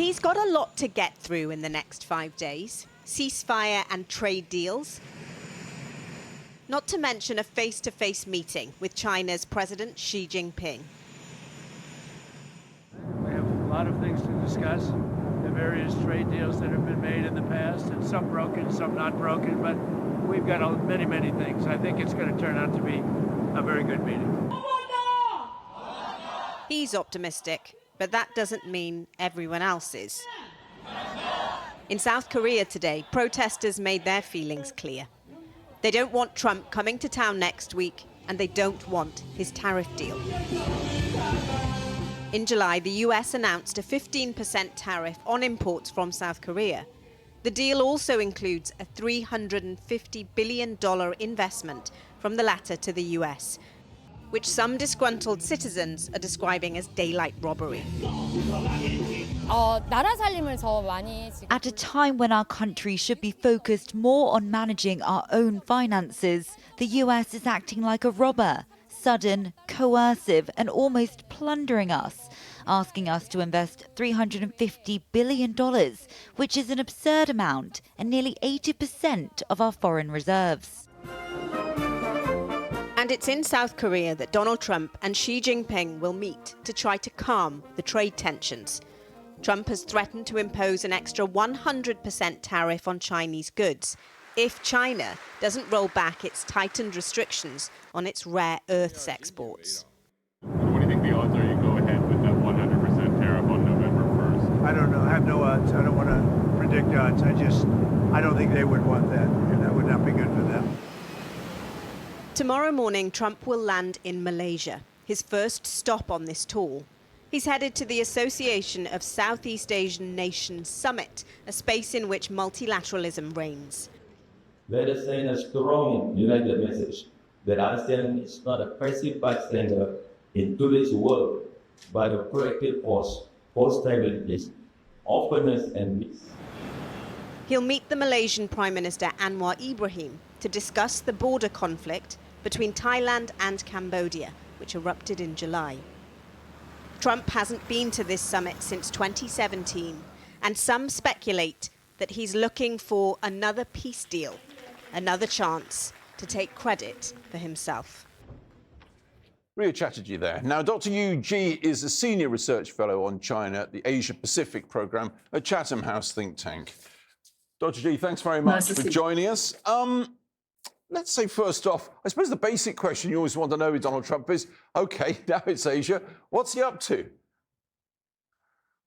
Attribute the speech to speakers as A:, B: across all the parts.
A: He's got a lot to get through in the next 5 days. Ceasefire and trade deals. Not to mention a face-to-face meeting with China's President Xi Jinping.
B: We have a lot of things to discuss. The various trade deals that have been made in the past, and some broken, some not broken, but we've got many, many things. I think it's going to turn out to be a very good meeting.
A: He's optimistic, but that doesn't mean everyone else is. In South Korea today, protesters made their feelings clear. They don't want Trump coming to town next week, and they don't want his tariff deal. In July, the US announced a 15% tariff on imports from South Korea. The deal also includes a $350 billion investment from the latter to the US, which some disgruntled citizens are describing as daylight robbery.
C: At a time when our country should be focused more on managing our own finances, the US is acting like a robber, sudden, coercive, and almost plundering us, asking us to invest $350 billion, which is an absurd amount and nearly 80% of our foreign reserves.
A: And it's in South Korea that Donald Trump and Xi Jinping will meet to try to calm the trade tensions. Trump has threatened to impose an extra 100% tariff on Chinese goods if China doesn't roll back its tightened restrictions on its rare earths exports.
D: So what do you think the odds are you go ahead with that 100% tariff on November 1st?
E: I don't know. I have no odds. I don't want to predict odds. I don't think they would want that, and that would not be good for them.
A: Tomorrow morning, Trump will land in Malaysia, his first stop on this tour. He's headed to the Association of Southeast Asian Nations Summit, a space in which multilateralism reigns.
F: Let us send a strong, united message that ASEAN is not a passive bystander in today's world, but a proactive force for stability, openness, and peace.
A: He'll meet the Malaysian Prime Minister Anwar Ibrahim to discuss the border conflict between Thailand and Cambodia, which erupted in July. Trump hasn't been to this summit since 2017, and some speculate that he's looking for another peace deal, another chance to take credit for himself.
G: Ria Chatterjee there. Now, Dr Yu Jie is a senior research fellow on China at the Asia-Pacific programme at Chatham House think tank. Dr Jie, thanks very much for joining us. Let's say first off, I suppose the basic question you always want to know with Donald Trump is, OK, now it's Asia, what's he up to?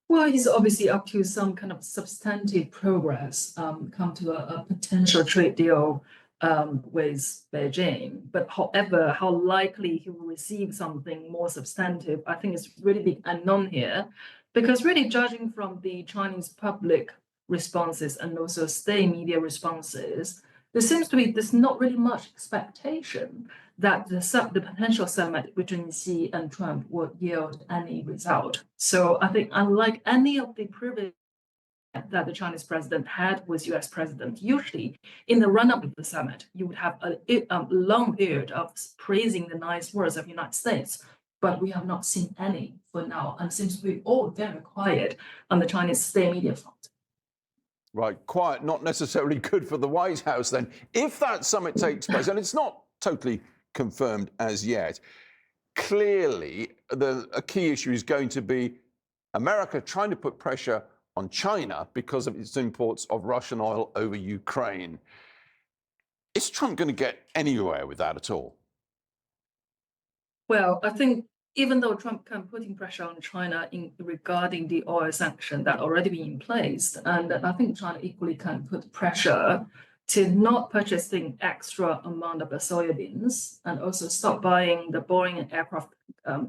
H: Well, he's obviously up to some kind of substantive progress, come to a potential trade deal with Beijing. But however, how likely he will receive something more substantive, I think is really the unknown here. Because really judging from the Chinese public responses and also state media responses, there seems to be there's not really much expectation that the potential summit between Xi and Trump would yield any result. So I think unlike any of the previous that the Chinese president had with US president, usually in the run-up to the summit, you would have a long period of praising the nice words of the United States. But we have not seen any for now, and seems to be all very quiet on the Chinese state media front.
G: Right, quiet, not necessarily good for the White House then. If that summit takes place, and it's not totally confirmed as yet, clearly a key issue is going to be America trying to put pressure on China because of its imports of Russian oil over Ukraine. Is Trump going to get anywhere with that at all?
H: Well, I think even though Trump can putting pressure on China regarding the oil sanction that already been in place, and I think China equally can put pressure to not purchasing extra amount of the soybeans and also stop buying the Boeing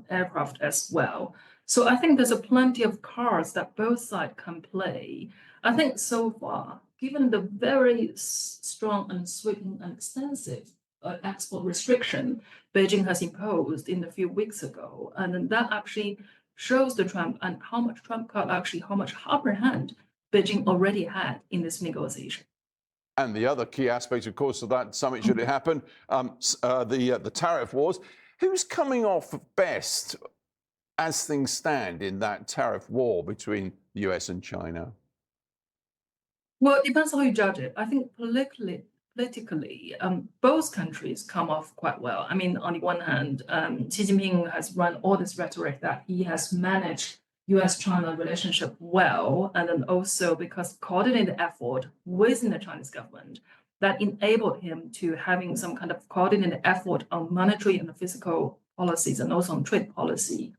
H: aircraft as well. So I think there's a plenty of cards that both sides can play. I think so far, given the very strong and sweeping and extensive export restriction Beijing has imposed in a few weeks ago, and that actually shows the Trump and how much Trump got actually how much upper hand Beijing already had in this negotiation.
G: And the other key aspect, of course, of that summit, should it happen, the tariff wars. Who's coming off best as things stand in that tariff war between the US and China?
H: Well, it depends how you judge it. I think politically, both countries come off quite well. I mean, on the one hand, Xi Jinping has run all this rhetoric that he has managed US-China relationship well, and then also because coordinated effort within the Chinese government that enabled him to having some kind of coordinated effort on monetary and fiscal policies and also on trade policy.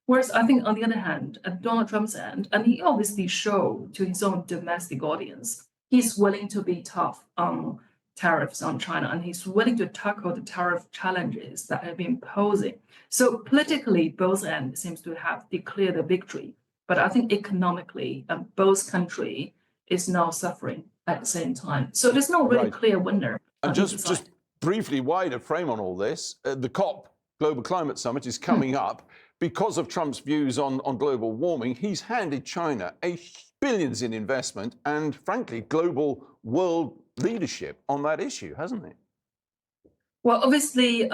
H: Whereas I think on the other hand, at Donald Trump's end, and he obviously showed to his own domestic audience, he's willing to be tough on tariffs on China, and he's willing to tackle the tariff challenges that have been posing. So politically, both ends seems to have declared a victory. But I think economically, both country is now suffering at the same time. So there's no really clear winner.
G: And just briefly, wider frame on all this, the COP, Global Climate Summit, is coming up. Because of Trump's views on global warming, he's handed China billions in investment and, frankly, global world leadership on that issue, hasn't he?
H: Well, obviously,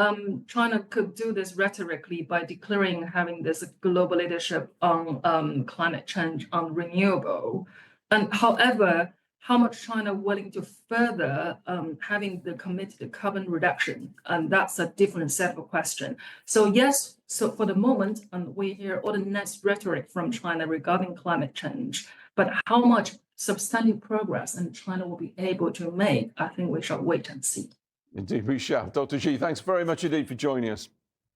H: China could do this rhetorically by declaring having this global leadership on climate change, on renewable. And however, how much China willing to further having the committed carbon reduction, and that's a different set of questions. So yes, so for the moment, we hear all the next rhetoric from China regarding climate change, but how much substantive progress and China will be able to make, I think we shall wait and see.
G: Indeed, we shall. Dr. Xi, thanks very much indeed for joining us.